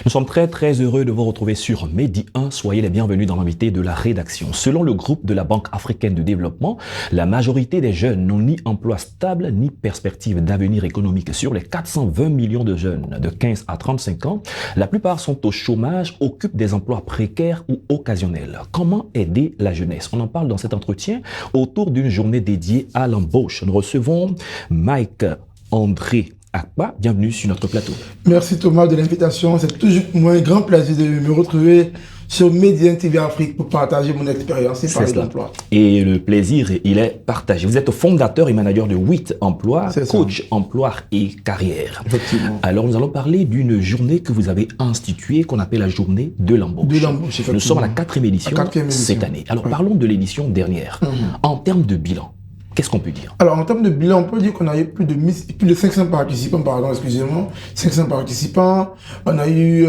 Nous sommes très heureux de vous retrouver sur Medi 1. Soyez les bienvenus dans l'invité de la rédaction. Selon le groupe de la Banque africaine de développement, la majorité des jeunes n'ont ni emploi stable ni perspective d'avenir économique. Sur les 420 millions de jeunes de 15 à 35 ans, la plupart sont au chômage, occupent des emplois précaires ou occasionnels. Comment aider la jeunesse? On en parle dans cet entretien autour d'une journée dédiée à l'embauche. Nous recevons Mike André Akpa, bienvenue sur notre plateau. Merci Thomas de l'invitation. C'est toujours pour moi un grand plaisir de me retrouver sur Medi 1 TV Afrique pour partager mon expérience et parler d'emploi. Et le plaisir, il est partagé. Vous êtes fondateur et manager de 8 emplois, coach emploi et carrière. Effectivement. Alors nous allons parler d'une journée que vous avez instituée, qu'on appelle la journée de l'embauche. Nous sommes à la 4e édition cette année. Alors parlons de l'édition dernière. En termes de bilan, qu'est-ce qu'on peut dire? Alors, en termes de bilan, on peut dire qu'on a eu plus de 500 participants, pardon, excusez-moi, 500 participants. On a eu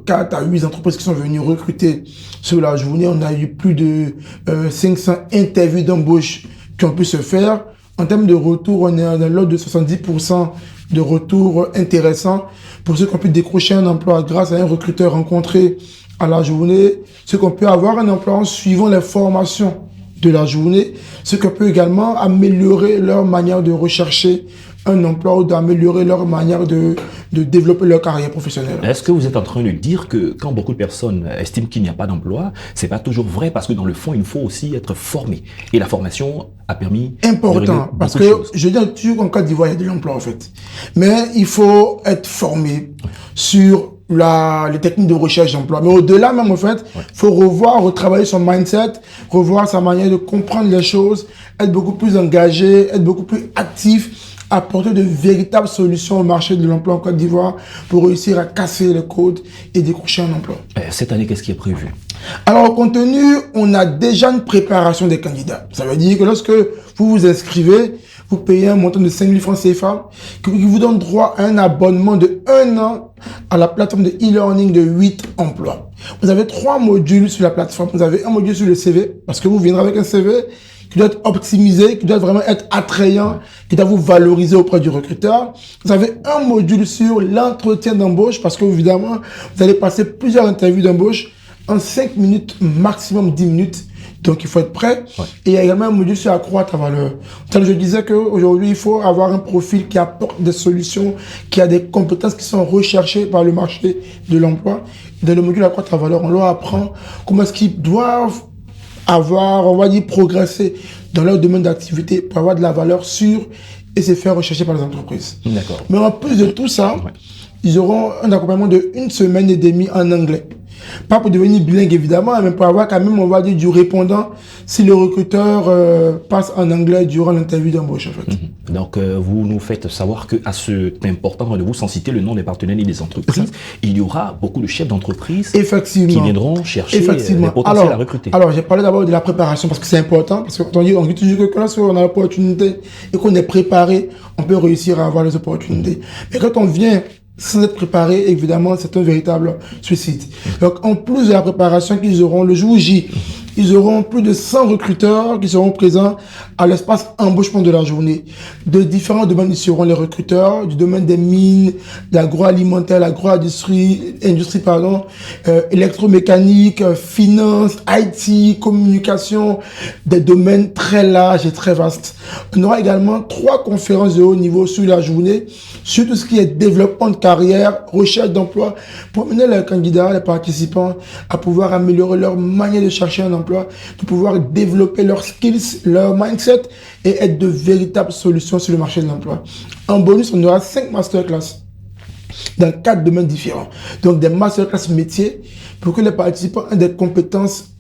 4 à 8 entreprises qui sont venues recruter sur la journée. On a eu plus de 500 interviews d'embauche qui ont pu se faire. En termes de retour, on est dans l'ordre de 70% de retours intéressants pour ceux qui ont pu décrocher un emploi grâce à un recruteur rencontré à la journée, ceux qui ont pu avoir un emploi en suivant les formations de la journée, ce qui peut également améliorer leur manière de rechercher un emploi ou d'améliorer leur manière de développer leur carrière professionnelle. Est-ce que vous êtes en train de dire que quand beaucoup de personnes estiment qu'il n'y a pas d'emploi, c'est pas toujours vrai parce que dans le fond, il faut aussi être formé. Et la formation a permis... Important, parce que je dis toujours qu'en Côte d'Ivoire, il y a de l'emploi en fait. Mais il faut être formé sur les techniques de recherche d'emploi. Mais au-delà même, en fait, faut retravailler son mindset, revoir sa manière de comprendre les choses, être beaucoup plus engagé, être beaucoup plus actif, apporter de véritables solutions au marché de l'emploi en Côte d'Ivoire pour réussir à casser les codes et décrocher un emploi. Cette année, qu'est-ce qui est prévu? Alors, au contenu, on a déjà une préparation des candidats. Ça veut dire que lorsque vous vous inscrivez, vous payez un montant de 5 000 francs CFA qui vous donne droit à un abonnement de 1 an à la plateforme de e-learning de 8 emplois. Vous avez 3 modules sur la plateforme. Vous avez un module sur le CV, parce que vous viendrez avec un CV qui doit être optimisé, qui doit vraiment être attrayant, qui doit vous valoriser auprès du recruteur. Vous avez un module sur l'entretien d'embauche, parce que évidemment, vous allez passer plusieurs interviews d'embauche en 5 minutes, maximum 10 minutes. Donc, il faut être prêt. Et il y a également un module sur accroître ta valeur. Donc, je disais qu'aujourd'hui, il faut avoir un profil qui apporte des solutions, qui a des compétences qui sont recherchées par le marché de l'emploi. Dans le module accroître ta valeur, on leur apprend comment est-ce qu'ils doivent avoir, on va dire, progresser dans leur domaine d'activité pour avoir de la valeur sûre et se faire rechercher par les entreprises. D'accord. Mais en plus de tout ça, ils auront un accompagnement de 1 semaine et demie en anglais. Pas pour devenir bilingue évidemment, mais pour avoir quand même, on va dire, du répondant si le recruteur passe en anglais durant l'interview d'embauche en fait. Donc vous nous faites savoir qu'à cet important rendez-vous, sans citer le nom des partenaires ni des entreprises, il y aura beaucoup de chefs d'entreprise qui viendront chercher les potentiels à recruter. Alors j'ai parlé d'abord de la préparation parce que c'est important, parce qu'on dit toujours que lorsqu'on a l'opportunité et qu'on est préparé, on peut réussir à avoir les opportunités. Mais quand on vient sans être préparé, évidemment, c'est un véritable suicide. Donc, en plus de la préparation qu'ils auront le jour J, ils auront plus de 100 recruteurs qui seront présents à l'espace embauchement de la journée. De différents domaines, ils seront les recruteurs, du domaine des mines, de l'agroalimentaire, l'agro-industrie, électromécanique, finance, IT, communication, des domaines très larges et très vastes. On aura également 3 conférences de haut niveau sur la journée, sur tout ce qui est développement de carrière, recherche d'emploi, pour mener les candidats, les participants à pouvoir améliorer leur manière de chercher un emploi, de pouvoir développer leurs skills, leur mindset et être de véritables solutions sur le marché de l'emploi. En bonus, on aura 5 masterclass dans 4 domaines différents. Donc des masterclass métiers pour que les participants aient des compétences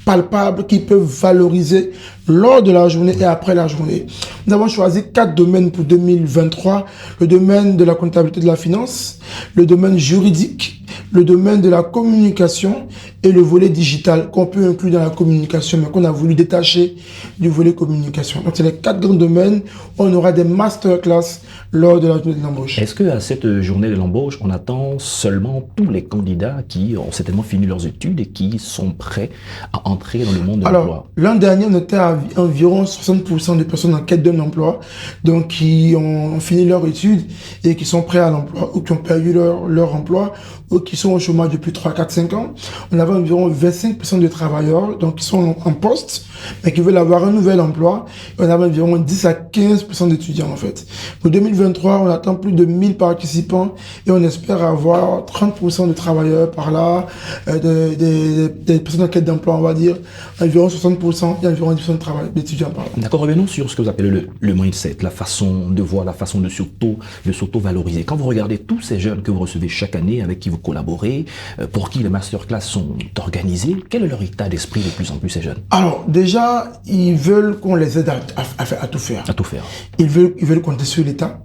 palpables qu'ils peuvent valoriser lors de la journée et après la journée. Nous avons choisi 4 domaines pour 2023. Le domaine de la comptabilité de la finance, le domaine juridique, le domaine de la communication et le volet digital qu'on peut inclure dans la communication, mais qu'on a voulu détacher du volet communication. Donc, c'est les 4 grands domaines où on aura des masterclass lors de la journée de l'embauche. Est-ce qu'à cette journée de l'embauche, on attend seulement tous les candidats qui ont certainement fini leurs études et qui sont prêts à entrer dans le monde de l'emploi? Alors, l'an dernier, on était à environ 60% de personnes en quête d'un emploi, donc qui ont fini leurs études et qui sont prêts à l'emploi ou qui ont perdu leur emploi ou qui sont au chômage depuis 3, 4, 5 ans. On avait environ 25% de travailleurs donc qui sont en poste, mais qui veulent avoir un nouvel emploi. Et on avait environ 10 à 15% d'étudiants en fait. Pour 2023, on attend plus de 1000 participants et on espère avoir 30% de travailleurs par là, des personnes en quête d'emploi, on va dire, environ 60% et environ 10% d'étudiants par là. D'accord, revenons sur ce que vous appelez le mindset, la façon de voir, la façon de s'auto-valoriser. Quand vous regardez tous ces jeunes que vous recevez chaque année, avec qui vous collaborez, pour qui les masterclass sont organisés, quel est leur état d'esprit de plus en plus ces jeunes? Alors, déjà, ils veulent qu'on les aide à tout faire. À tout faire. Ils veulent compter sur l'État,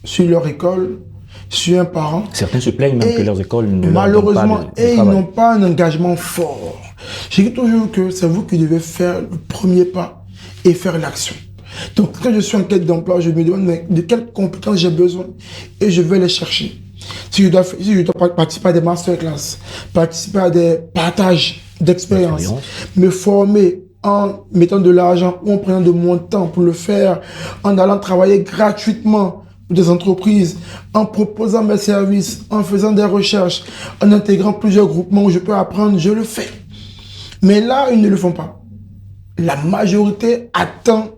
sur leur école, sur un parent. Certains se plaignent même que leurs écoles ne malheureusement, leur donnent pas de ils travail. n'ont pas un engagement fort. Je dis toujours que c'est vous qui devez faire le premier pas et faire l'action. Donc, quand je suis en quête d'emploi, je me demande mais de quelles compétences j'ai besoin et je vais les chercher. Si je dois participer à des masterclass, participer à des partages d'expérience, me former en mettant de l'argent ou en prenant de mon temps pour le faire, en allant travailler gratuitement pour des entreprises, en proposant mes services, en faisant des recherches, en intégrant plusieurs groupements où je peux apprendre, je le fais. Mais là, ils ne le font pas. La majorité attend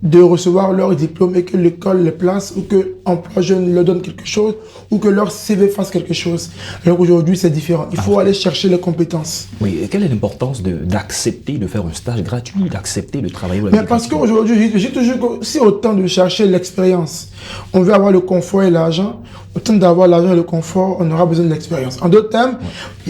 de recevoir leur diplôme et que l'école les place ou que l'emploi jeune leur donne quelque chose ou que leur CV fasse quelque chose. Alors aujourd'hui, c'est différent. Il faut aller chercher les compétences. Oui, et quelle est l'importance d'accepter de faire un stage gratuit, d'accepter de travailler avec Mais parce qu'aujourd'hui, j'ai toujours que si autant de chercher l'expérience, on veut avoir le confort et l'argent, autant d'avoir l'argent et le confort, on aura besoin de l'expérience. En d'autres termes,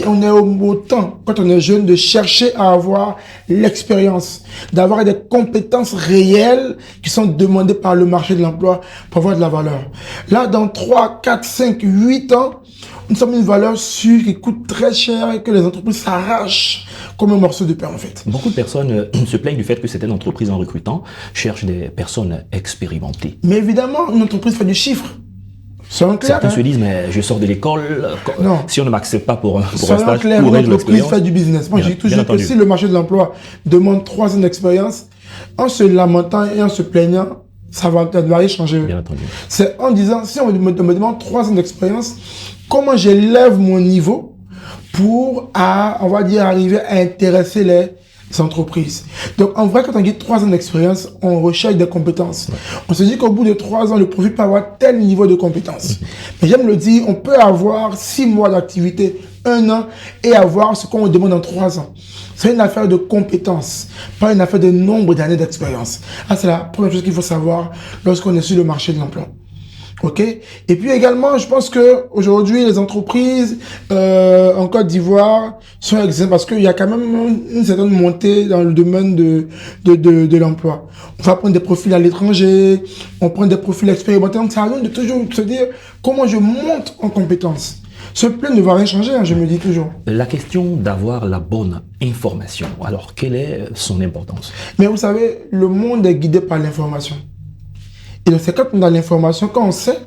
on est autant, quand on est jeune, de chercher à avoir l'expérience, d'avoir des compétences réelles qui sont demandées par le marché de l'emploi pour avoir de la valeur. Là, dans 3, 4, 5, 8 ans, nous sommes une valeur sûre qui coûte très cher et que les entreprises s'arrachent comme un morceau de pain en fait. Beaucoup de personnes se plaignent du fait que certaines entreprises en recrutant cherchent des personnes expérimentées. Mais évidemment, une entreprise fait du chiffre. Certains se disent, mais je sors de l'école, si on ne m'accepte pas pour un stage, pour une entreprise fait du business. Moi, je dis toujours que si le marché de l'emploi demande 3 ans d'expérience, en se lamentant et en se plaignant, ça va rien changer. Bien entendu. C'est en disant, si on me demande 3 ans d'expérience, comment j'élève mon niveau pour, on va dire, arriver à intéresser les entreprises. Donc, en vrai, quand on dit 3 ans d'expérience, on recherche des compétences. On se dit qu'au bout de 3 ans, le profil peut avoir tel niveau de compétences. Mais j'aime le dire, on peut avoir 6 mois d'activité, 1 an, et avoir ce qu'on demande en 3 ans. C'est une affaire de compétences, pas une affaire de nombre d'années d'expérience. Ah, c'est la première chose qu'il faut savoir lorsqu'on est sur le marché de l'emploi. Ok. Et puis également, je pense que aujourd'hui les entreprises en Côte d'Ivoire sont exemptes parce qu'il y a quand même une certaine montée dans le domaine de l'emploi. On va prendre des profils à l'étranger, on prend des profils expérimentés. Donc ça a besoin de toujours se dire comment je monte en compétences. Ce plan ne va rien changer, hein, je me dis toujours. La question d'avoir la bonne information. Alors, quelle est son importance? Mais vous savez, le monde est guidé par l'information. Et donc, c'est quand on a l'information, quand on sait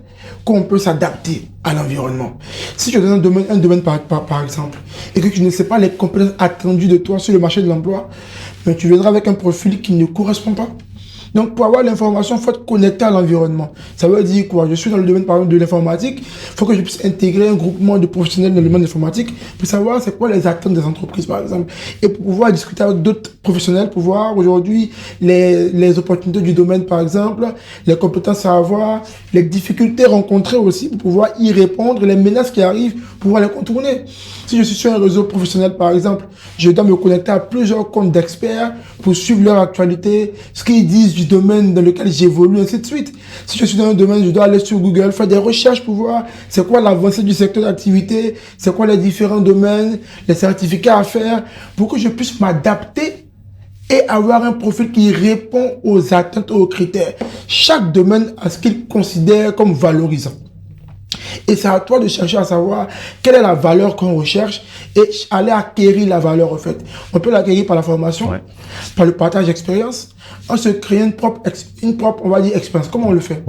qu'on peut s'adapter à l'environnement. Si tu es dans un domaine par exemple, et que tu ne sais pas les compétences attendues de toi sur le marché de l'emploi, mais tu viendras avec un profil qui ne correspond pas. Donc, pour avoir l'information, il faut être connecté à l'environnement. Ça veut dire quoi? Je suis dans le domaine, par exemple, de l'informatique. Il faut que je puisse intégrer un groupement de professionnels dans le domaine de l'informatique pour savoir c'est quoi les attentes des entreprises, par exemple. Et pour pouvoir discuter avec d'autres professionnels, pour voir aujourd'hui les opportunités du domaine, par exemple, les compétences à avoir, les difficultés rencontrées aussi pour pouvoir y répondre, les menaces qui arrivent, pour pouvoir les contourner. Si je suis sur un réseau professionnel, par exemple, je dois me connecter à plusieurs comptes d'experts pour suivre leur actualité, ce qu'ils disent du domaine dans lequel j'évolue, ainsi de suite. Si je suis dans un domaine, je dois aller sur Google, faire des recherches pour voir c'est quoi l'avancée du secteur d'activité, c'est quoi les différents domaines, les certificats à faire, pour que je puisse m'adapter et avoir un profil qui répond aux attentes et aux critères. Chaque domaine a ce qu'il considère comme valorisant. Et c'est à toi de chercher à savoir quelle est la valeur qu'on recherche et aller acquérir la valeur en fait. On peut l'acquérir par la formation, par le partage d'expérience, en se créant une propre, on va dire, expérience. Comment on le fait?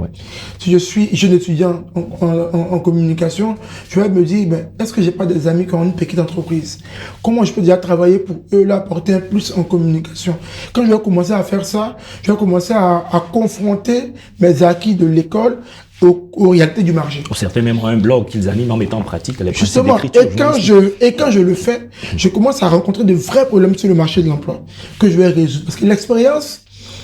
Si je suis jeune étudiant en communication, je vais me dire, ben, est-ce que j'ai pas des amis qui ont une petite entreprise? Comment je peux déjà travailler pour eux, là, apporter un plus en communication? Quand je vais commencer à faire ça, je vais commencer à confronter mes acquis de l'école aux réalités du marché. Certains même ont un blog qu'ils animent en mettant en pratique les principes Justement, d'écriture. et quand je le fais, je commence à rencontrer de vrais problèmes sur le marché de l'emploi que je vais résoudre. Parce que l'expérience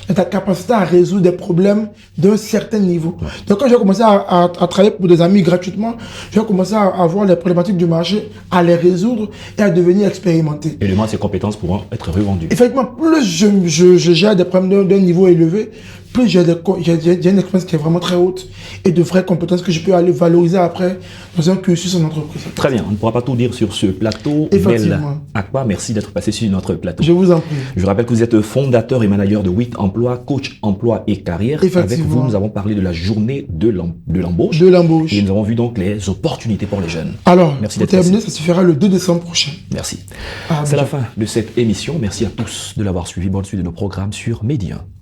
est ta capacité à résoudre des problèmes d'un certain niveau. Donc quand je vais commencer à travailler pour des amis gratuitement, je vais commencer à avoir les problématiques du marché, à les résoudre et à devenir expérimenté. Et demain, ces compétences pourront être revendues. Effectivement, plus je gère des problèmes d'un niveau élevé, plus j'ai une expérience qui est vraiment très haute et de vraies compétences que je peux aller valoriser après dans un cursus en entreprise. Très bien, on ne pourra pas tout dire sur ce plateau. Effectivement. Mel Akpa, merci d'être passé sur notre plateau. Je vous en prie. Je rappelle que vous êtes fondateur et manager de 8 Emplois, coach emploi et carrière. Avec vous, nous avons parlé de la journée de l'embauche. De l'embauche. Et nous avons vu donc les opportunités pour les jeunes. Alors, merci pour terminer, ça se fera le 2 décembre prochain. Merci. C'est la fin de cette émission. Merci à tous de l'avoir suivi. Bonne suite de nos programmes sur Média 1.